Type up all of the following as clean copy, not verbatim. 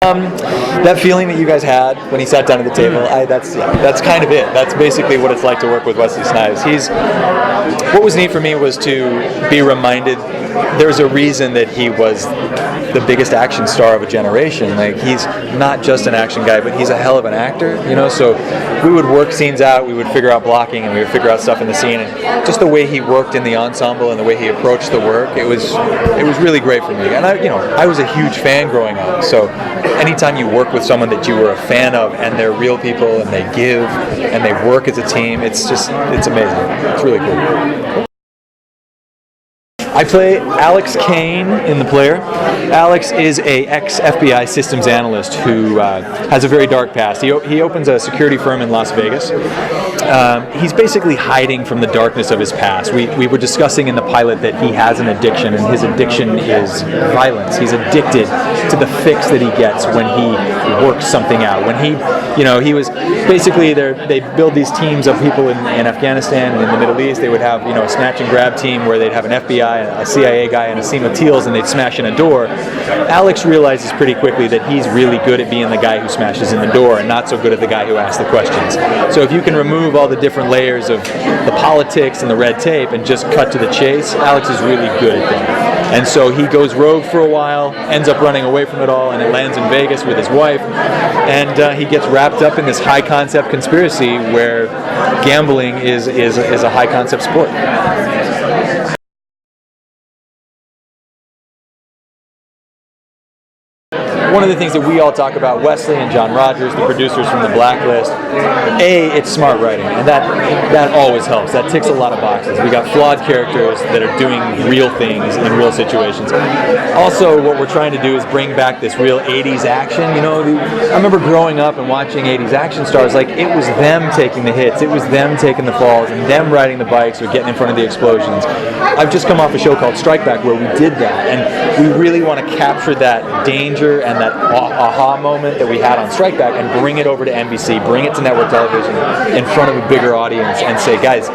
That feeling that you guys had when he sat down at the table, that's kind of it. That's basically what it's like to work with Wesley Snipes. What was neat for me was to be reminded there's a reason that he was the biggest action star of a generation. Like, he's not just an action guy, but he's a hell of an actor, you know. So we would work scenes out, we would figure out blocking, and we would figure out stuff in the scene, and just the way he worked in the ensemble and the way he approached the work, it was really great for me. And I was a huge fan growing up. So anytime you work with someone that you were a fan of, and they're real people, and they give, and they work as a team, it's amazing. It's really cool. I play Alex Kane in The Player. Alex is a ex-FBI systems analyst who has a very dark past. He opens a security firm in Las Vegas. He's basically hiding from the darkness of his past. We were discussing in the pilot that he has an addiction, and his addiction is violence. He's addicted to the fix that he gets when he works something out. When he was basically they build these teams of people in Afghanistan and in the Middle East. They would have a snatch and grab team where they'd have an FBI, a CIA guy, and a team of TEALs, and they'd smash in a door. Alex realizes pretty quickly that he's really good at being the guy who smashes in the door and not so good at the guy who asks the questions. So if you can remove all the different layers of the politics and the red tape and just cut to the chase, Alex is really good at that. And so he goes rogue for a while, ends up running away from it all, and it lands in Vegas with his wife, and he gets wrapped up in this high-concept conspiracy where gambling is a high-concept sport. One of the things that we all talk about, Wesley and John Rogers, the producers from The Blacklist, it's smart writing, and that always helps. That ticks a lot of boxes. We got flawed characters that are doing real things in real situations. Also, what we're trying to do is bring back this real 80s action. I remember growing up and watching 80s action stars, like, it was them taking the hits, it was them taking the falls, and them riding the bikes or getting in front of the explosions. I've just come off a show called Strike Back where we did that, and we really want to capture that danger and that aha moment that we had on Strike Back and bring it over to NBC, bring it to network television in front of a bigger audience and say, guys,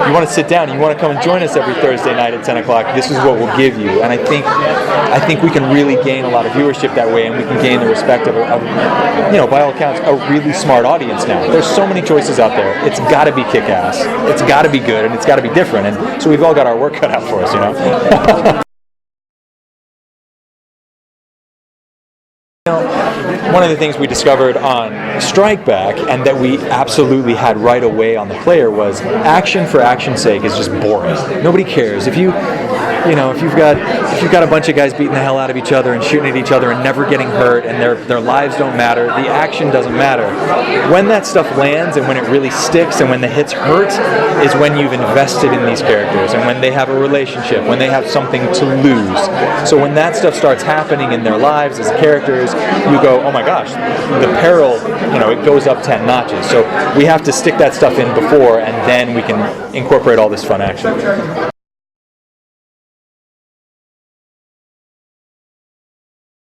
you want to sit down, you want to come and join us every Thursday night at 10 o'clock, this is what we'll give you. And I think we can really gain a lot of viewership that way, and we can gain the respect of by all accounts, a really smart audience now. There's so many choices out there. It's got to be kick-ass, it's got to be good, and it's got to be different. And so we've all got our work cut out for us, One of the things we discovered on Strike Back, and that we absolutely had right away on The Player, was action for action's sake is just boring. Nobody cares. If you've got a bunch of guys beating the hell out of each other and shooting at each other and never getting hurt, and their lives don't matter, the action doesn't matter. When that stuff lands and when it really sticks and when the hits hurt is when you've invested in these characters and when they have a relationship, when they have something to lose. So when that stuff starts happening in their lives as characters, you go, oh my gosh, the peril, it goes up 10 notches. So we have to stick that stuff in before, and then we can incorporate all this fun action.